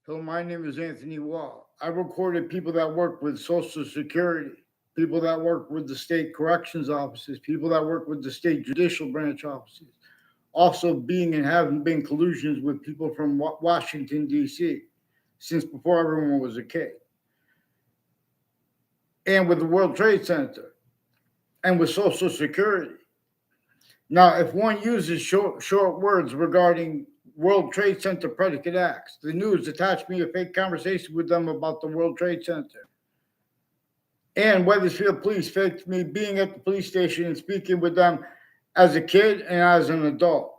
Hello, my name is Anthony Wall. I recorded people that work with Social Security, people that work with the state corrections offices, people that work with the state judicial branch offices. Also, being and having been collusions with people from Washington, D.C., since before everyone was a kid, and with the World Trade Center, and with Social Security. Now, if one uses short words regarding World Trade Center predicate acts, the news attached me a fake conversation with them about the World Trade Center. And Weathersfield Police faked me being at the police station and speaking with them as a kid and as an adult.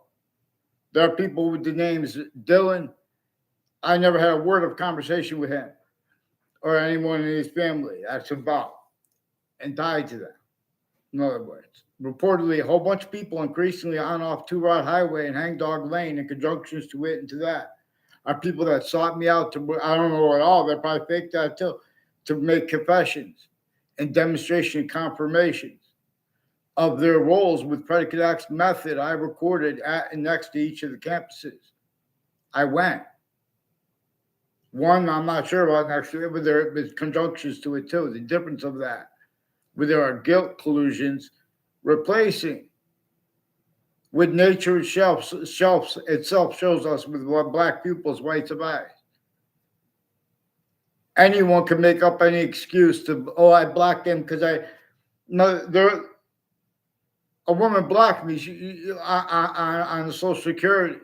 There are people with the names Dylan. I never had a word of conversation with him or anyone in his family. That's about and tied to them. In other words, reportedly, a whole bunch of people increasingly on off Two Rod Highway and Hangdog Lane in conjunctions to it and to that are people that sought me out to, I don't know at all, they probably faked that too, to make confessions and demonstration confirmations of their roles with predicate acts method I recorded at and next to each of the campuses. I went. One, I'm not sure about next to it, but there is conjunctions to it too. The difference of that, where there are guilt collusions, replacing with nature itself shows us with black pupils, whites of eyes. Anyone can make up any excuse to, oh, I blocked them because I, no, there, a woman blocked me on the Social Security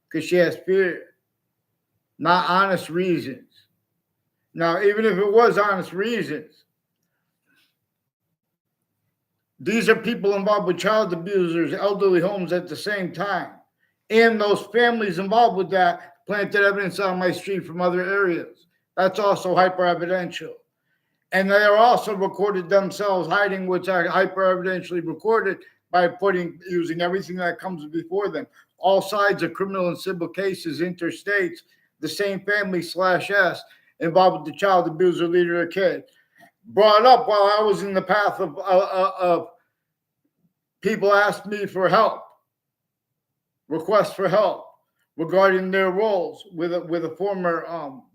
because she has fear, not honest reasons. Now, even if it was honest reasons, these are people involved with child abusers, elderly homes at the same time. And those families involved with that planted evidence on my street from other areas. That's also hyper evidential. And they are also recorded themselves hiding, which are hyper evidentially recorded by using everything that comes before them. All sides of criminal and civil cases, interstates, the same family / S involved with the child abuser, leader, or kid. Brought up while I was in the path of people asked me for help, requests for help regarding their roles with a former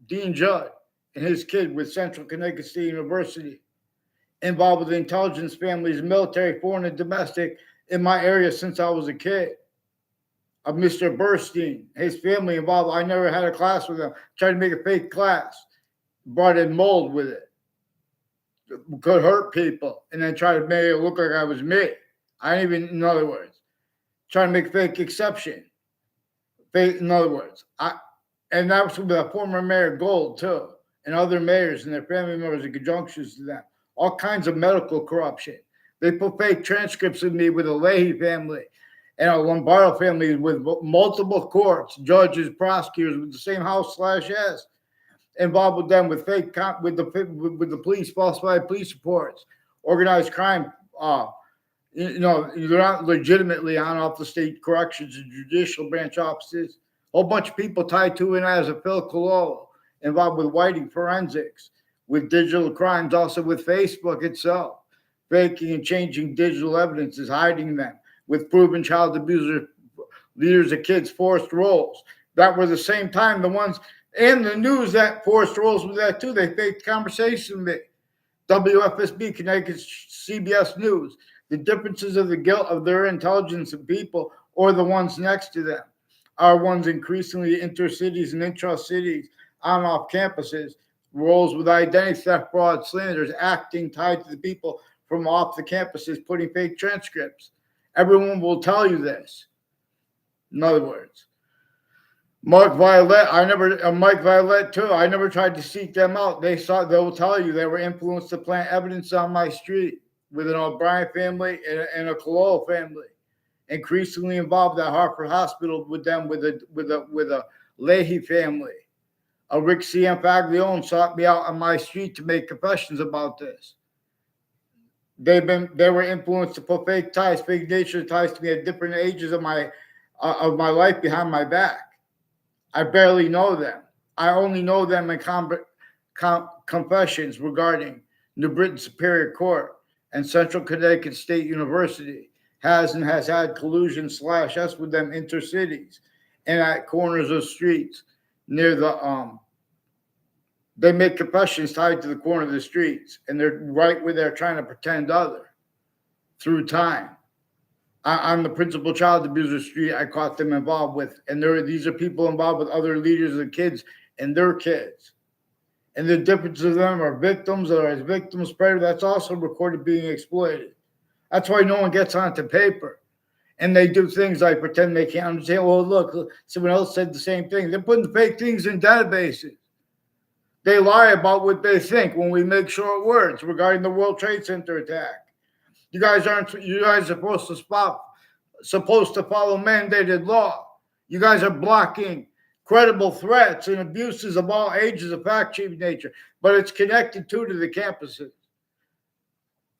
Dean Judd and his kid with Central Connecticut State University, involved with the intelligence families, military, foreign, and domestic in my area since I was a kid. Of Mr. Burstein, his family involved. I never had a class with him. Tried to make a fake class, brought in mold with it. Could hurt people, and then try to make it look like I was me. I didn't even, in other words, trying to make fake exception. Fake, in other words, and that was with a former mayor Gold too, and other mayors and their family members in conjunctions to them. All kinds of medical corruption. They put fake transcripts of me with a Leahy family and a Lombardo family with multiple courts, judges, prosecutors with the same house / S, involved with them with fake with the police, falsified police reports, organized crime. They're not legitimately on off the state corrections and judicial branch offices. A whole bunch of people tied to it as a Phil Cololo, involved with whiting forensics, with digital crimes, also with Facebook itself, faking and changing digital evidences, hiding them, with proven child abuser leaders of kids, forced roles. That were the same time the ones in the news that forced roles with that too. They faked conversation with WFSB, Connecticut CBS News. The differences of the guilt of their intelligence of people or the ones next to them are ones increasingly intercities and intra-cities on off campuses, roles with identity theft, fraud, slanders, acting tied to the people from off the campuses, putting fake transcripts. Everyone will tell you this. In other words, Mike Violet too. I never tried to seek them out. They'll tell you they were influenced to plant evidence on my street with an O'Brien family and a Cololo family, increasingly involved at Hartford Hospital with them with a Leahy family. A Rick C.M. Faglione sought me out on my street to make confessions about this. They were influenced to put fake ties, fake nature ties to me at different ages of my life behind my back. I barely know them. I only know them in confessions regarding New Britain Superior Court and Central Connecticut State University has had collusion / S with them intercities and at corners of streets near the They make confessions tied to the corner of the streets, and they're right where they're trying to pretend other through time. On the principal child abuser street, I caught them involved with, and these are people involved with other leaders of kids and their kids. And the difference of them are victims or as victims spread. That's also recorded being exploited. That's why no one gets onto paper. And they do things like pretend they can't understand. Well, look, someone else said the same thing. They're putting fake things in databases. They lie about what they think when we make short words regarding the World Trade Center attack. You guys are supposed to follow mandated law. You guys are blocking credible threats and abuses of all ages of fact-checking nature, but it's connected to the campuses.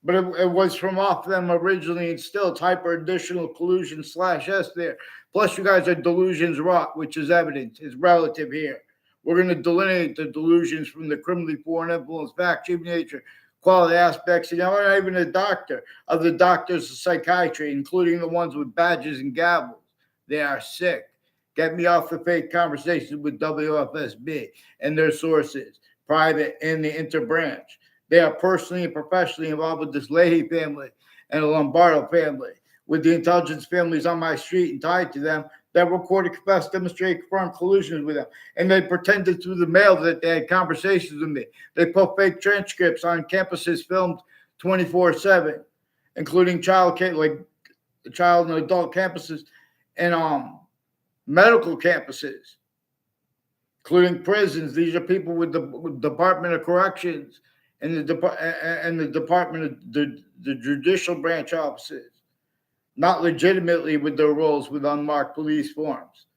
But it was from off them originally and still type or additional collusion /S there. Plus, you guys are delusions rot, which is evidence, is relative here. We're going to delineate the delusions from the criminally foreign influence, fact-checking nature, quality aspects, and I'm not even a doctor of the doctors of psychiatry, including the ones with badges and gavels. They are sick. Get me off the fake conversations with WFSB and their sources, private and the interbranch. They are personally and professionally involved with this Leahy family and the Lombardo family, with the intelligence families on my street and tied to them that recorded, confessed, demonstrated, confirmed collusions with them. And they pretended through the mail that they had conversations with me. They put fake transcripts on campuses filmed 24/7, including child and adult campuses and medical campuses, including prisons. These are people with the Department of Corrections and the Department of the Judicial Branch offices, not legitimately with their roles with unmarked police forms,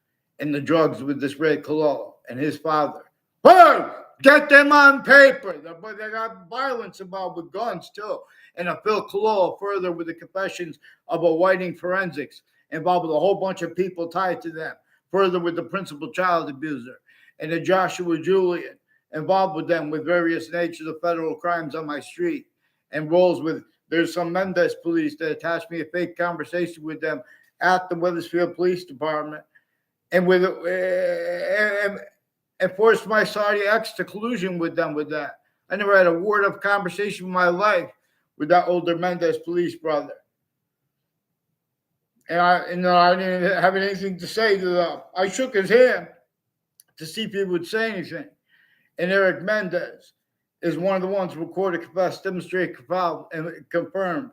and the drugs with this Ray Cololo and his father. Hey, get them on paper. But they got violence involved with guns too. And a Phil Cololo further with the confessions of a whiting forensics involved with a whole bunch of people tied to them. Further with the principal child abuser and a Joshua Julian involved with them with various natures of federal crimes on my street and roles with. There's some Mendez police that attached me a fake conversation with them at the Wethersfield Police Department and and forced my Saudi ex to collusion with them with that. I never had a word of conversation in my life with that older Mendez police brother. And I didn't have anything to say to them. I shook his hand to see if he would say anything. And Eric Mendez is one of the ones recorded, confessed, demonstrated, confirmed,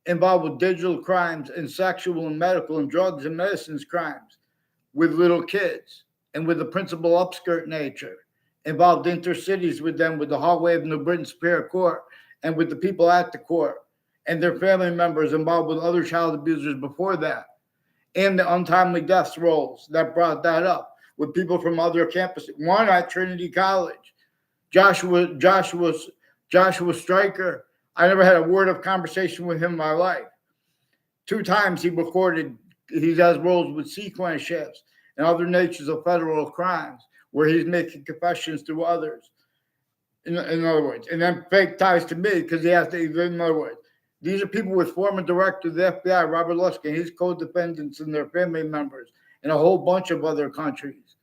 involved with digital crimes and sexual and medical and drugs and medicines crimes with little kids and with the principal upskirt nature, involved intercities with them with the hallway of New Britain Superior Court and with the people at the court and their family members involved with other child abusers before that, and the untimely deaths rolls that brought that up with people from other campuses. One at Trinity College, Joshua Stryker. I never had a word of conversation with him in my life. 2 times he has roles with sequence shifts and other natures of federal crimes where he's making confessions to others. In other words, and then fake ties to me because he has to, in other words, these are people with former director of the F.B.I, Robert Luskin, his co-defendants and their family members in a whole bunch of other countries.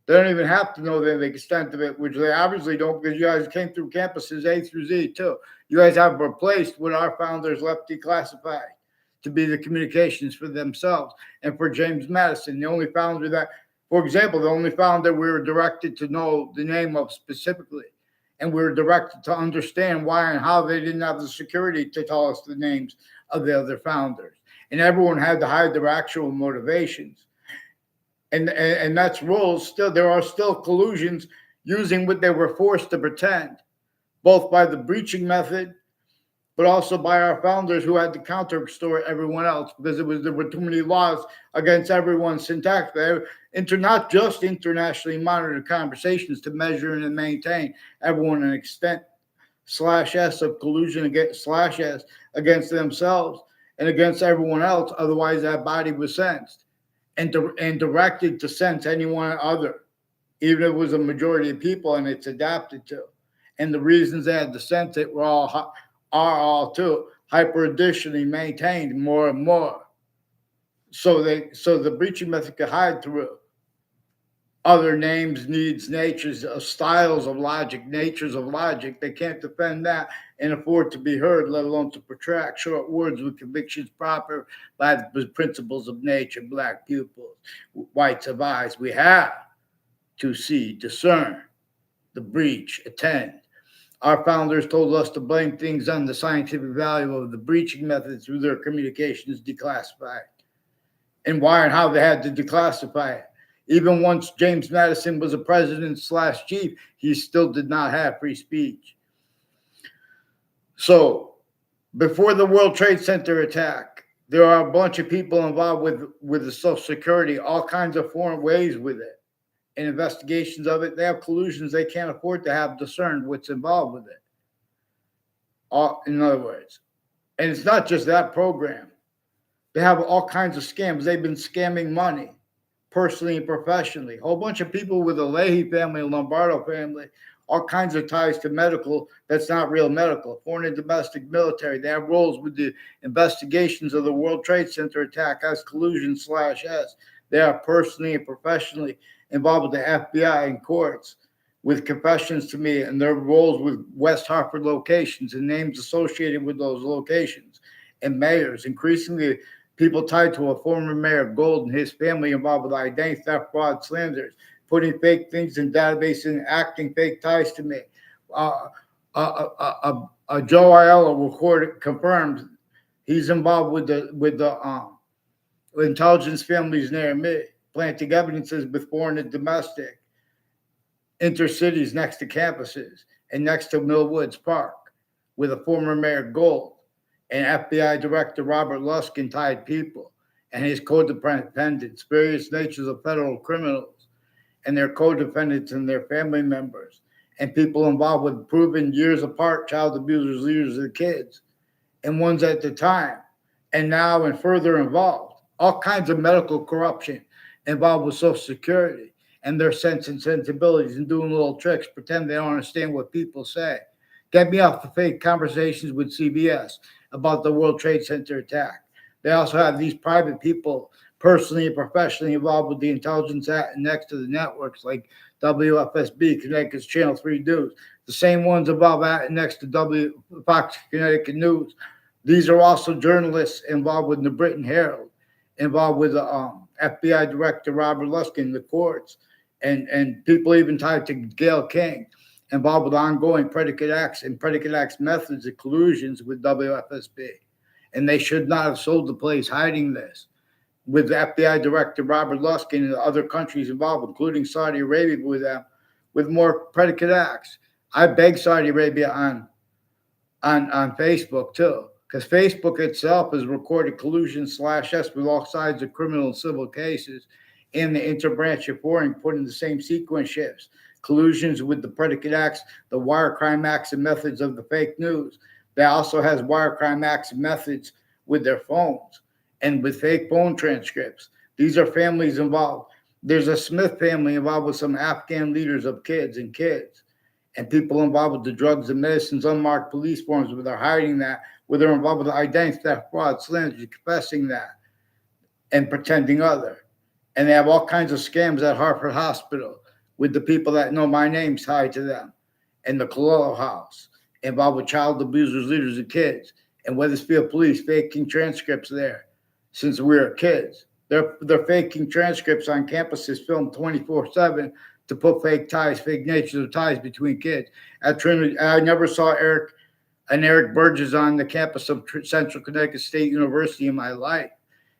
They don't even have to know the extent of it, which they obviously don't, because you guys came through campuses A through Z too. You guys have replaced what our founders left declassified to be the communications for themselves and for James Madison, the only founder that, for example, the only founder we were directed to know the name of specifically. And we were directed to understand why and how they didn't have the security to tell us the names of the other founders. And everyone had to hide their actual motivations. And that's rules. Still, there are still collusions using what they were forced to pretend, both by the breaching method, but also by our founders who had to counter-extort everyone else because there were too many laws against everyone's syntax. Not just internationally monitored conversations to measure and maintain everyone an extent /S of collusion against /S against themselves and against everyone else. Otherwise, that body was sensed and directed to sense anyone other, even if it was a majority of people and it's adapted to. And the reasons they had to sense it are all too hyper additionally maintained more and more. So the breaching method could hide through. other names, needs, natures, styles of logic, natures of logic. They can't defend that and afford to be heard, let alone to protract short words with convictions proper by the principles of nature. Black pupils, whites of eyes. We have to see, discern the breach, attend. Our founders told us to blame things on the scientific value of the breaching method through their communications declassified, and why and how they had to declassify it. Even once James Madison was a president/chief, he still did not have free speech. So before the World Trade Center attack, there are a bunch of people involved with the Social Security, all kinds of foreign ways with it and investigations of it. They have collusions they can't afford to have discerned what's involved with it. In other words, and it's not just that program. They have all kinds of scams. They've been scamming money, personally and professionally. A whole bunch of people with the Leahy family, Lombardo family, all kinds of ties to medical that's not real medical, foreign and domestic military. They have roles with the investigations of the World Trade Center attack as collusion/S. They are personally and professionally involved with the FBI and courts with confessions to me and their roles with West Hartford locations and names associated with those locations and mayors. Increasingly, people tied to a former mayor of Gold and his family involved with identity theft, fraud, slanders, putting fake things in databases and acting fake ties to me. Joe Aiello recorded confirmed he's involved with the intelligence families near me, planting evidences with foreign and domestic intercities next to campuses and next to Mill Woods Park with a former mayor Gold and FBI Director Robert Luskin tied people and his co-defendants, various natures of federal criminals and their co-defendants and their family members, and people involved with proven years apart child abusers, leaders of the kids, and ones at the time, and now and further involved. All kinds of medical corruption involved with Social Security and their sense and sensibilities and doing little tricks, pretend they don't understand what people say. Get me off the fake conversations with CBS about the World Trade Center attack. They also have these private people personally and professionally involved with the intelligence next to the networks like WFSB, Connecticut's Channel 3 News, the same ones involved next to Fox Connecticut News. These are also journalists involved with the Britain Herald, involved with the FBI Director Robert Luskin, the courts, and people even tied to Gail King, involved with ongoing predicate acts and predicate acts methods of collusions with WFSB. And they should not have sold the place hiding this with the FBI Director Robert Luskin and other countries involved, including Saudi Arabia with them, with more predicate acts. I beg Saudi Arabia on Facebook too, because Facebook itself has recorded collusion/S with all sides of criminal and civil cases in the interbranch reporting put in the same sequence shifts. Collusions with the predicate acts, the wire crime acts and methods of the fake news. That also has wire crime acts and methods with their phones and with fake phone transcripts. These are families involved. There's a Smith family involved with some Afghan leaders of kids and people involved with the drugs and medicines, unmarked police forms where they're hiding that, where they're involved with the identity theft, fraud, slander, confessing that, and pretending other. And they have all kinds of scams at Hartford Hospital with the people that know my name's tied to them, and the Cololo House, involved with child abusers, leaders of kids, and Wethersfield Police faking transcripts there since we were kids. They're faking transcripts on campuses filmed 24/7 to put fake ties, fake natures of ties between kids. At Trinity, I never saw Eric Burgess on the campus of Central Connecticut State University in my life.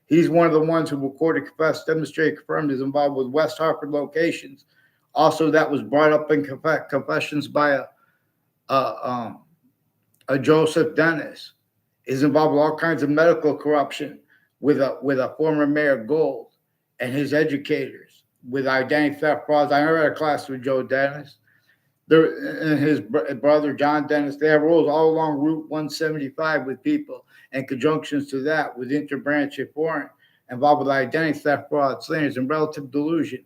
He's one of the ones who recorded, confessed, demonstrated, confirmed is involved with West Hartford locations. Also, that was brought up in confessions by a Joseph Dennis. Is involved with all kinds of medical corruption with a former mayor Gold and his educators with identity theft frauds. I never had a class with Joe Dennis. And his brother John Dennis. They have roles all along Route 175 with people and conjunctions to that with interbranch and foreign involved with identity theft, fraud, slanders, and relative delusions.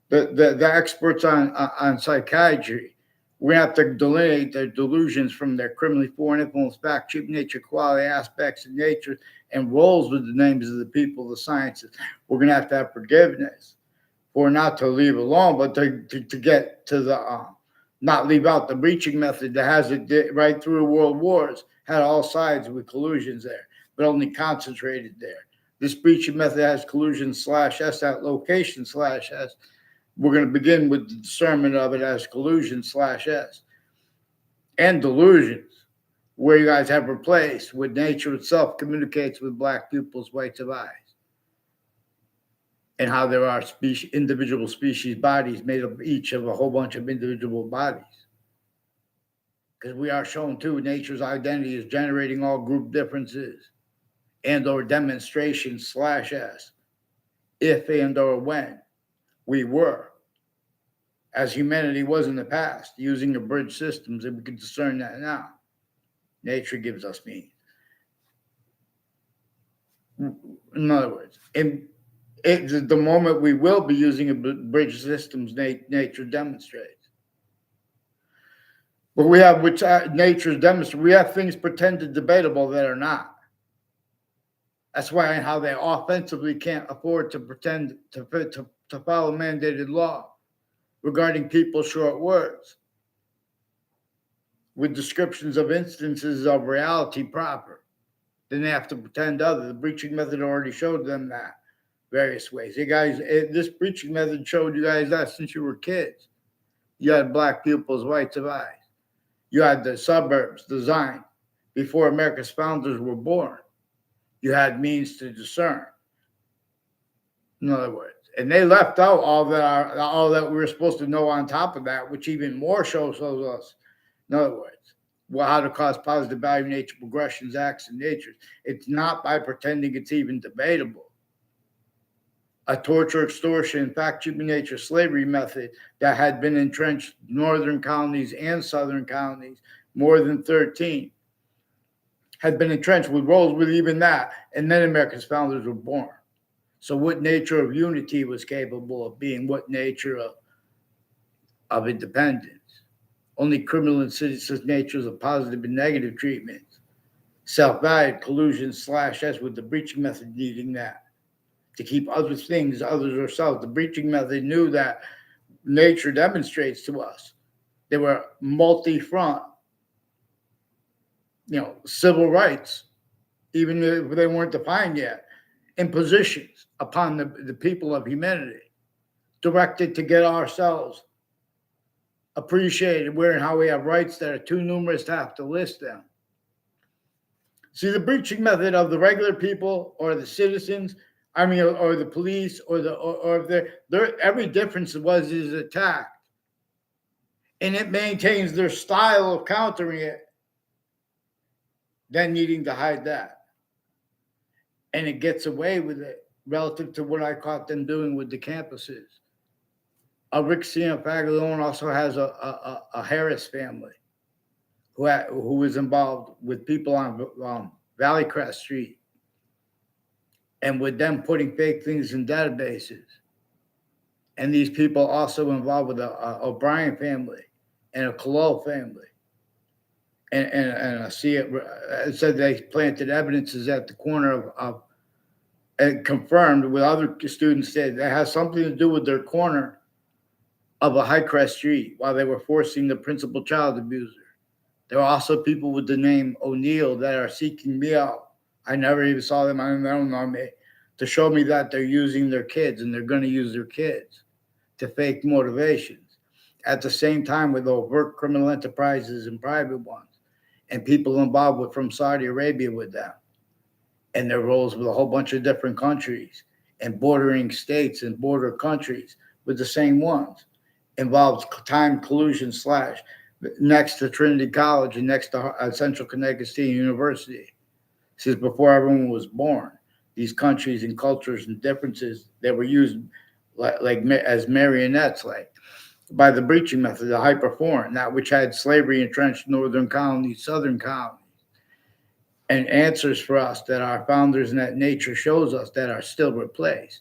The experts on psychiatry, we have to delineate their delusions from their criminally foreign influence, fact, cheap nature, quality aspects of nature, and roles with the names of the people, the sciences. We're going to have forgiveness or not to leave alone, but to get to the not leave out the breaching method that has it right through world wars, had all sides with collusions there, but only concentrated there. This breaching method has collusion /S at location /S. We're going to begin with the discernment of it as collusion /S and delusions, where you guys have replaced with nature itself communicates with black pupils, whites of eyes, and how there are individual species bodies made up each of a whole bunch of individual bodies. Because we are shown too, nature's identity is generating all group differences and or demonstration /S, if and or when we were, as humanity was in the past, using the bridge systems, and we can discern that now. Nature gives us meaning. In other words, the moment we will be using a bridge systems, nature demonstrates. But we have, which nature's demonstrated, we have things pretended debatable that are not. That's why and how they offensively can't afford to pretend to follow mandated law regarding people's short words with descriptions of instances of reality proper. Then they have to pretend other. The breaching method already showed them that various ways. Hey guys, this breaching method showed you guys that since you were kids. You had black pupils, whites of eyes. You had the suburbs designed before America's founders were born. You had means to discern. In other words, and they left out all that we were supposed to know on top of that, which even more shows us. In other words, how to cause positive value nature progressions, acts, and natures. It's not by pretending it's even debatable. A torture, extortion, fact-keeping nature slavery method that had been entrenched northern colonies and southern colonies, more than 13, had been entrenched with roles with even that, and then America's founders were born. So what nature of unity was capable of being? What nature of independence? Only criminal and citizen's natures of positive and negative treatment. Self-value, collusion /S with the breaching method needing that. To keep other things, others ourselves. The breaching method knew that nature demonstrates to us. They were multi-front, civil rights, even if they weren't defined yet, impositions upon the people of humanity, directed to get ourselves appreciated where and how we have rights that are too numerous to have to list them. See, the breaching method of the regular people or the citizens, or the police, or every difference is attacked, and it maintains their style of countering it, then needing to hide that, and it gets away with it relative to what I caught them doing with the campuses. Rick Cianfaglione also has a Harris family who was involved with people on Valley Crest Street, and with them putting fake things in databases. And these people also involved with a O'Brien family and a Colot family. And I see it said they planted evidences at the corner of and confirmed with other students said that has something to do with their corner of a High Crest Street while they were forcing the principal child abuser. There are also people with the name O'Neill that are seeking me out. I never even saw them. I don't know me, to show me that they're using their kids and they're going to use their kids to fake motivations. At the same time, with overt criminal enterprises and private ones, and people involved with from Saudi Arabia with them, and their roles with a whole bunch of different countries and bordering states and border countries with the same ones, involves time collusion / next to Trinity College and next to Central Connecticut State University. Since before everyone was born, these countries and cultures and differences that were used like as marionettes, like by the breaching method, the hyperforeign, that which had slavery entrenched northern colonies, southern colonies, and answers for us that our founders and that nature shows us that are still replaced.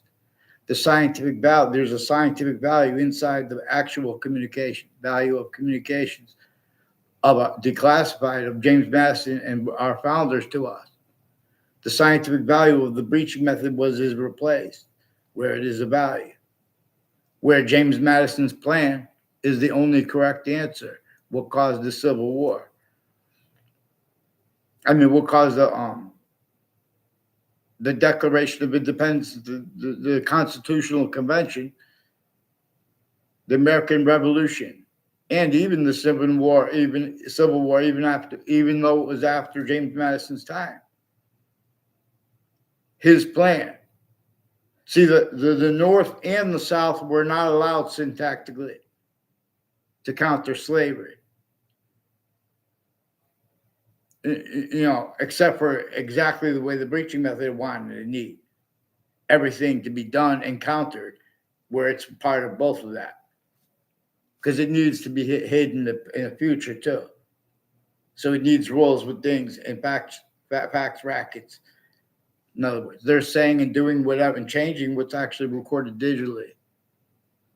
The scientific value, there's a scientific value inside the actual communication, value of communications of declassified of James Madison and our founders to us. The scientific value of the breaching method is replaced, where it is a value. where James Madison's plan is the only correct answer. What caused the Civil War? I mean, what caused the Declaration of Independence, the Constitutional Convention, the American Revolution, and even the Civil War, even though it was after James Madison's time. His plan. See, the North and the South were not allowed syntactically to counter slavery. Except for exactly the way the breaching method wanted to need everything to be done and countered, where it's part of both of that, because it needs to be hidden in the future too. So it needs rules with things and facts rackets. In other words, they're saying and doing whatever and changing what's actually recorded digitally.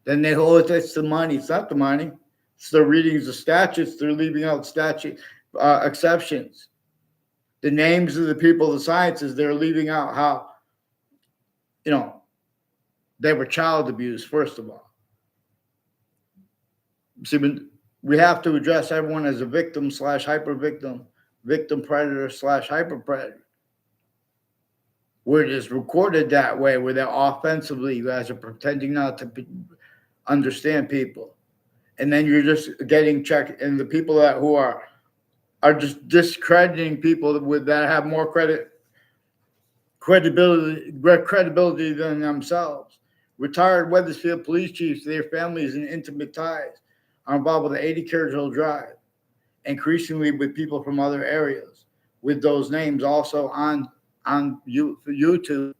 Then they hold it's the money. It's not the money. It's the readings of statutes. They're leaving out statute exceptions. The names of the people, the sciences, they're leaving out how, they were child abused, first of all. See, we have to address everyone as a victim / hyper victim, victim predator / hyper predator. Where it is recorded that way, where they're offensively, you guys are pretending not to understand people. And then you're just getting checked, and the people who are just discrediting people that have more credibility than themselves. Retired Wethersfield police chiefs, their families and intimate ties are involved with the 80 Carriage Hill Drive, increasingly with people from other areas, with those names also on YouTube,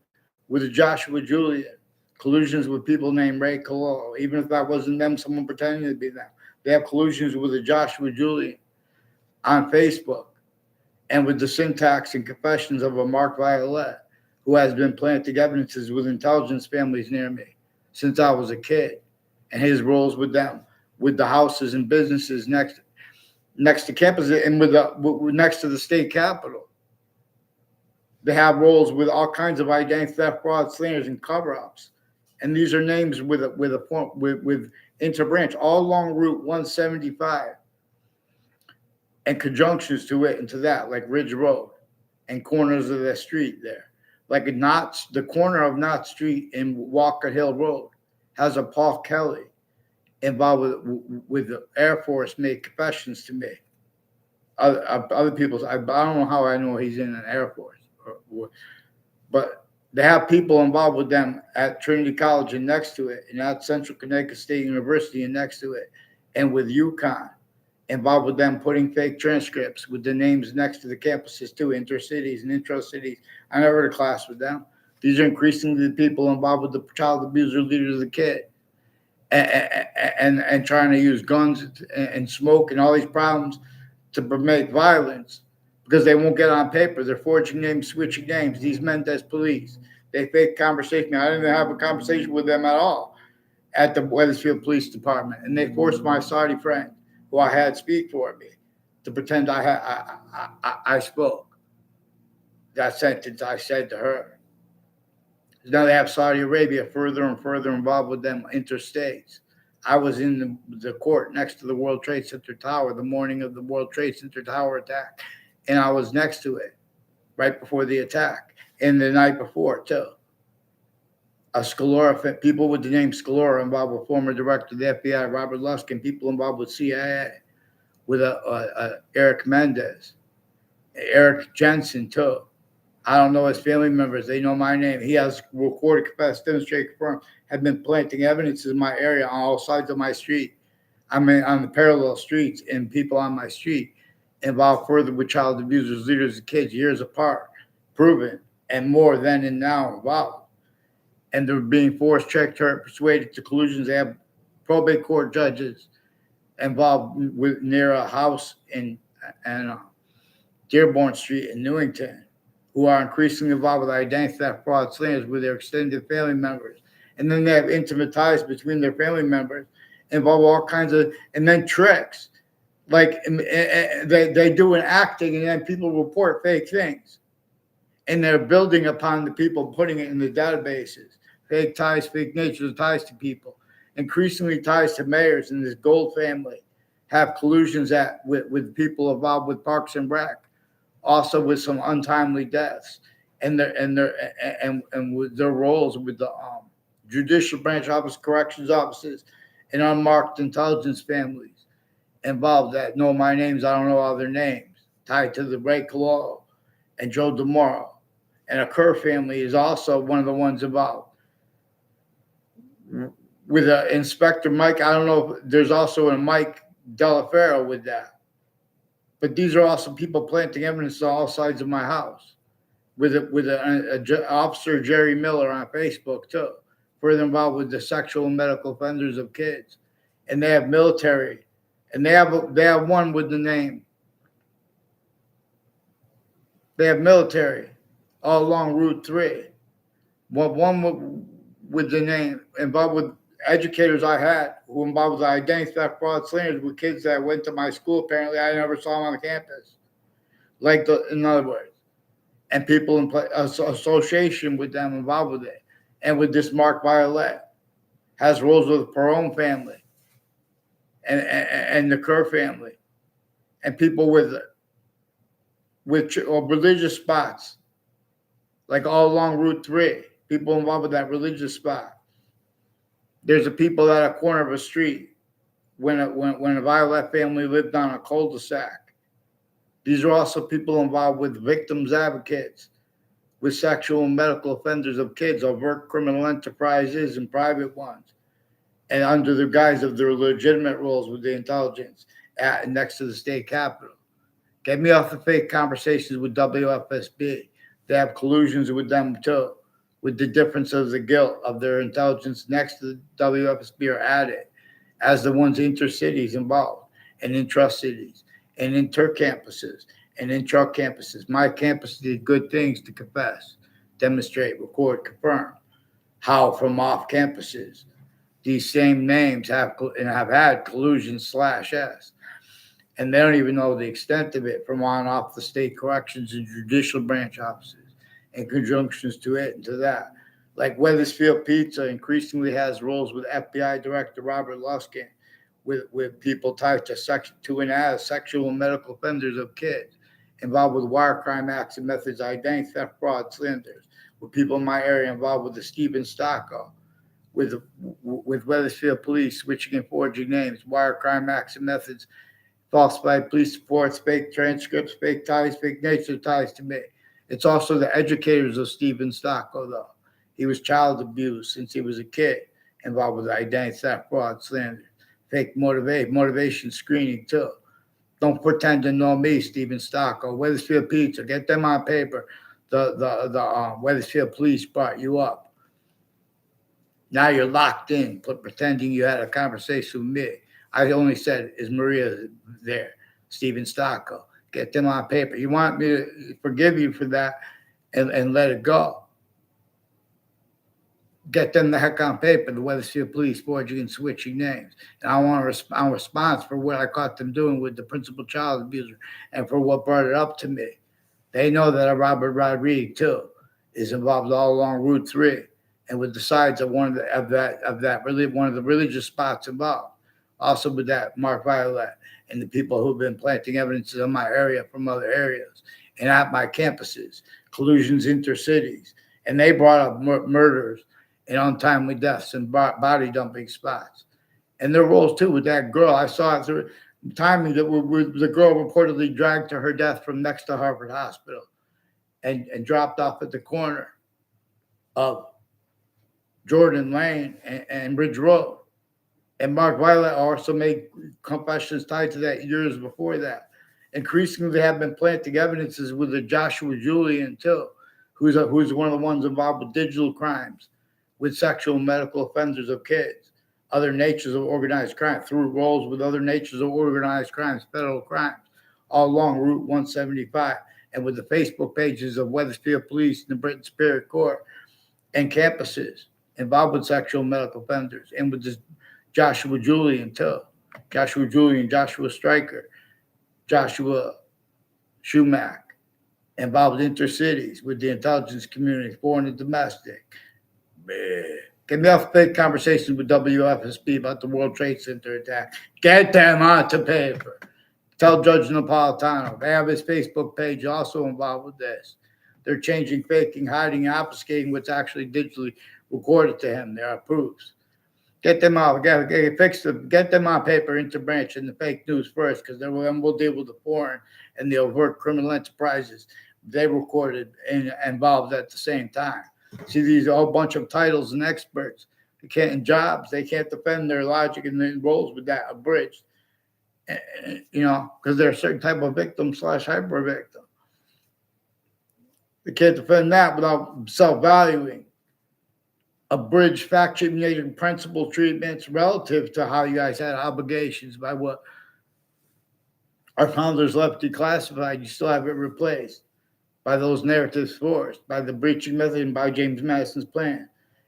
with Joshua Julian, collusions with people named Ray Cololo. Even if that wasn't them, someone pretending to be them. They have collusions with the Joshua Julian on Facebook, and with the syntax and confessions of a Mark Violet, who has been planting evidences with intelligence families near me since I was a kid, and his roles with them, with the houses and businesses next to campus and next to the state capitol. They have roles with all kinds of identity theft, fraud, slanders, and cover-ups. And these are names with interbranch all along Route 175 and conjunctions to it and to that, like Ridge Road and corners of the street there. Like the corner of Knott Street and Walker Hill Road has a Paul Kelly involved with the Air Force made confessions to me. Other people's, I don't know how I know he's in an Air Force. But they have people involved with them at Trinity College and next to it, and at Central Connecticut State University and next to it, and with UConn, involved with them putting fake transcripts with the names next to the campuses too, intercities and intra-cities. I never had a class with them. These are increasingly the people involved with the child abuser leaders of the kid, and trying to use guns and smoke and all these problems to promote violence. Because they won't get on paper. They're forging names, switching names. These men as police. They fake conversation. I didn't even have a conversation with them at all at the Wethersfield Police Department. And they forced my Saudi friend, who I had speak for me, to pretend I spoke. That sentence I said to her. Now they have Saudi Arabia further and further involved with them interstates. I was in the court next to the World Trade Center Tower the morning of the World Trade Center Tower attack. And I was next to it right before the attack and the night before, too. People with the name Scalora involved with former director of the F.B.I, Robert Luskin, people involved with CIA, with Eric Mendez, Eric Jensen, too. I don't know his family members. They know my name. He has recorded, confessed, demonstrated, confirmed, have been planting evidence in my area on all sides of my street. I mean, on the parallel streets and people on my street. Involved further with child abusers, leaders of kids, years apart, proven, and more then and now involved. And they're being forced, checked, hurt, persuaded to collusions. They have probate court judges involved with near a house in Dearborn Street in Newington, who are increasingly involved with identity theft, fraud, slanders with their extended family members. And then they have intimate ties between their family members, involve all kinds of, and then tricks. Like they do an acting, and then people report fake things, and they're building upon the people, putting it in the databases, fake ties, fake nature ties to people, increasingly ties to mayors in this Gold family, have collusions with people involved with Parks and Rec, also with some untimely deaths, and with their roles with the judicial branch office, corrections offices, and unmarked intelligence families involved that know my names, I don't know all their names, tied to the Ray Coloro and Joe DeMoro. And a Kerr family is also one of the ones involved. With Inspector Mike, I don't know if there's also a Mike Delaferro with that. But these are also people planting evidence on all sides of my house. With Officer Jerry Miller on Facebook too, further involved with the sexual and medical offenders of kids, and they have military, and they have one with the name. They have military all along Route 3. One with the name involved with educators I had who involved with identity theft, fraud, slanders with kids that went to my school. Apparently, I never saw them on the campus. In other words, and people in association with them involved with it, and with this Mark Violet has roles with the Perone family and the Kerr family, and people with religious spots, like all along Route 3, people involved with that religious spot. There's a people at a corner of a street when a Violet family lived on a cul-de-sac. These are also people involved with victims advocates, with sexual and medical offenders of kids, overt criminal enterprises and private ones, and under the guise of their legitimate roles with the intelligence next to the state capitol. Get me off the fake conversations with WFSB. They have collusions with them too, with the difference of the guilt of their intelligence next to the WFSB are added as the ones intercities involved, and intra-cities, and inter-campuses, and intra campuses. My campus did good things to confess, demonstrate, record, confirm. How from off campuses, these same names have had collusion /S, and they don't even know the extent of it from on off the state corrections and judicial branch offices, and conjunctions to it and to that. Like Weathersfield Pizza increasingly has roles with FBI Director Robert Luskin, with people tied to Section 2 and as sexual and medical offenders of kids, involved with wire crime acts and methods, identity theft, fraud, slanders, with people in my area involved with the Stephen Stocko, with Weathersfield Police switching and forging names, wire crime acts and methods, falsified police reports, fake transcripts, fake ties, fake nature ties to me. It's also the educators of Stephen Stocko, though. He was child abused since he was a kid, involved with identity theft, fraud, slander, fake motivation screening too. Don't pretend to know me, Stephen Stocko. Weathersfield Pizza, get them on paper. The Weathersfield Police brought you up. Now you're locked in, pretending you had a conversation with me. I only said, is Maria there? Stephen Stocko. Get them on paper. You want me to forgive you for that and let it go? Get them the heck on paper, the Weathersfield Police forging and switching names. And I want a response for what I caught them doing with the principal child abuser and for what brought it up to me. They know that Robert Rodriguez, too, is involved all along Route 3 and with the sides of one of the religious spots involved. Also with that, Mark Violet and the people who've been planting evidence in my area from other areas and at my campuses, collusions intercities. And they brought up murders and untimely deaths and body dumping spots. And their roles, too, with that girl. I saw it through timing that the girl reportedly dragged to her death from next to Harvard Hospital and dropped off at the corner of Jordan Lane and Ridge Road. And Mark Violet also made confessions tied to that years before that. Increasingly, they have been planting evidences with the Joshua Julian, too, who's one of the ones involved with digital crimes, with sexual and medical offenders of kids, other natures of organized crime, through roles with other natures of organized crimes, federal crimes, all along Route 175, and with the Facebook pages of Weathersfield Police and the Britain Superior Court and campuses involved with sexual and medical offenders, and with this Joshua Julian, too. Joshua Julian, Joshua Stryker, Joshua Schumack, involved intercities with the intelligence community, foreign and domestic. Get me off fake conversations with WFSB about the World Trade Center attack. Get them onto paper. Tell Judge Napolitano. They have his Facebook page also involved with this. They're changing, faking, hiding, obfuscating what's actually digitally recorded to him. There are proofs. Get them out. Get them on paper, interbranch, and the fake news first, because then we'll deal with the foreign and the overt criminal enterprises they recorded and involved at the same time. See, these are a whole bunch of titles and experts. They can't in jobs. They can't defend their logic and their roles with that abridged. Because they're a certain type of victim / hyper victim. They can't defend that without self-valuing. Abridged fact-checking principle treatments relative to how you guys had obligations by what our founders left declassified. You still have it replaced by those narratives forced, by the breaching method and by James Madison's plan.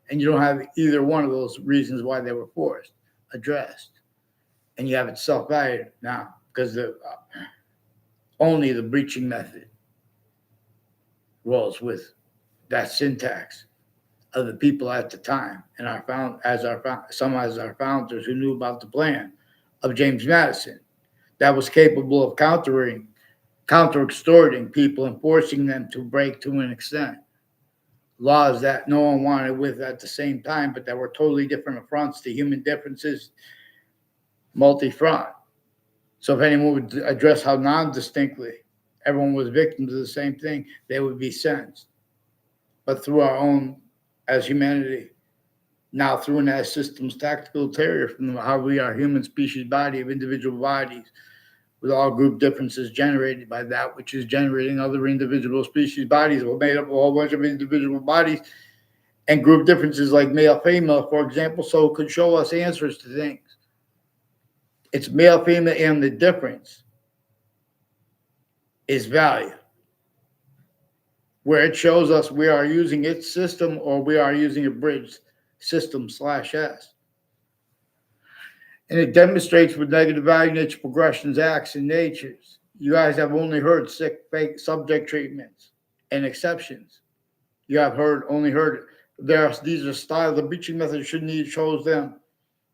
And you don't have either one of those reasons why they were forced addressed. And you have it self-valued now because only the breaching method rolls with that syntax of the people at the time and our founders who knew about the plan of James Madison that was capable of counter-extorting people and forcing them to break to an extent laws that no one wanted with at the same time, but that were totally different affronts to human differences, multi-front. So if anyone would address how non-distinctly everyone was victims of the same thing, they would be sentenced. But through our own, as humanity, now through an as systems tactical terrier from how we are human species body of individual bodies with all group differences generated by that which is generating other individual species bodies, well, made up of a whole bunch of individual bodies and group differences like male, female, for example, so it could show us answers to things. It's male, female, and the difference is value. Where it shows us we are using its system or we are using a bridge system /S. And it demonstrates with negative value nature progressions, acts, and natures. You guys have only heard sick, fake subject treatments and exceptions. You have only heard these are styles. The breaching method shows them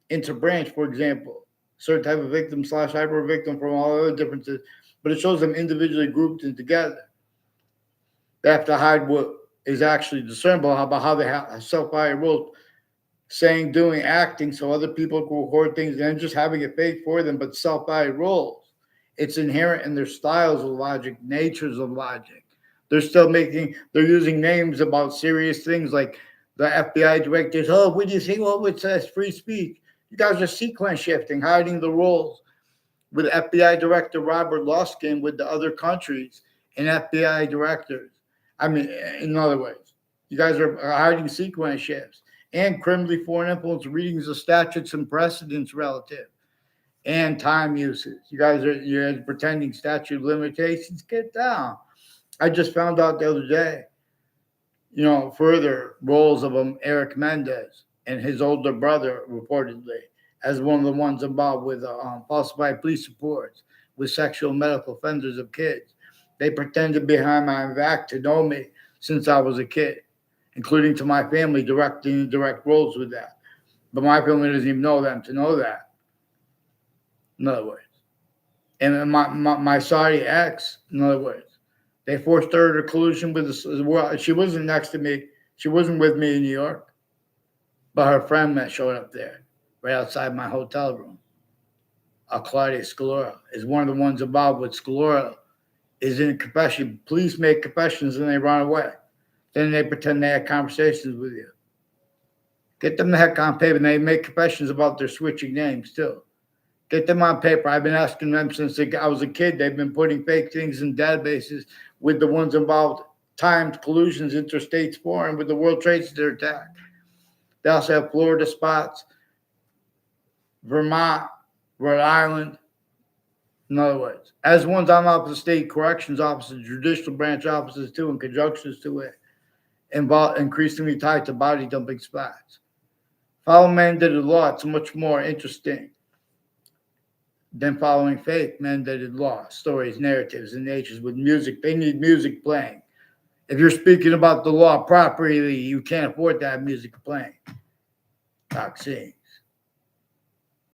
interbranch, for example, certain type of victim / hyper victim from all other differences, but it shows them individually grouped and together. They have to hide what is actually discernible about how they have self-valued roles, saying, doing, acting, so other people can record things and just having it fake for them, but self-valued roles. It's inherent in their styles of logic, natures of logic. They're using names about serious things like the F.B.I. directors. Oh, what do you think? Well, it says free speech. You guys are sequence shifting, hiding the roles with F.B.I. Director Robert Luskin with the other countries and F.B.I. directors. I mean, in other ways, you guys are hiding sequence shifts and criminally foreign influence readings of statutes and precedents relative and time uses. You're pretending statute limitations. Get down. I just found out the other day, further roles of Eric Mendez and his older brother reportedly as one of the ones involved with falsified police reports with sexual medical offenders of kids. They pretended behind my back to know me since I was a kid, including to my family, direct roles with that. But my family doesn't even know them to know that. In other words. And my Saudi ex, in other words, they forced her to collusion with she wasn't next to me. She wasn't with me in New York. But her friend that showed up there, right outside my hotel room, Claudia Scalora, is one of the ones involved with Scalora, is in confession. Police make confessions and they run away. Then they pretend they had conversations with you. Get them the heck on paper. And they make confessions about their switching names too. Get them on paper. I've been asking them since I was a kid. They've been putting fake things in databases with the ones involved, timed collusions, interstates foreign with the World Trade Center attack. They also have Florida spots, Vermont, Rhode Island. In other words, as ones on opposite state corrections officers, judicial branch officers too, in conjunctions to it, involved increasingly tied to body dumping spots. Follow mandated law. It's much more interesting than following fake mandated law, stories, narratives, and natures with music. They need music playing. If you're speaking about the law properly, you can't afford to have music playing. vaccine.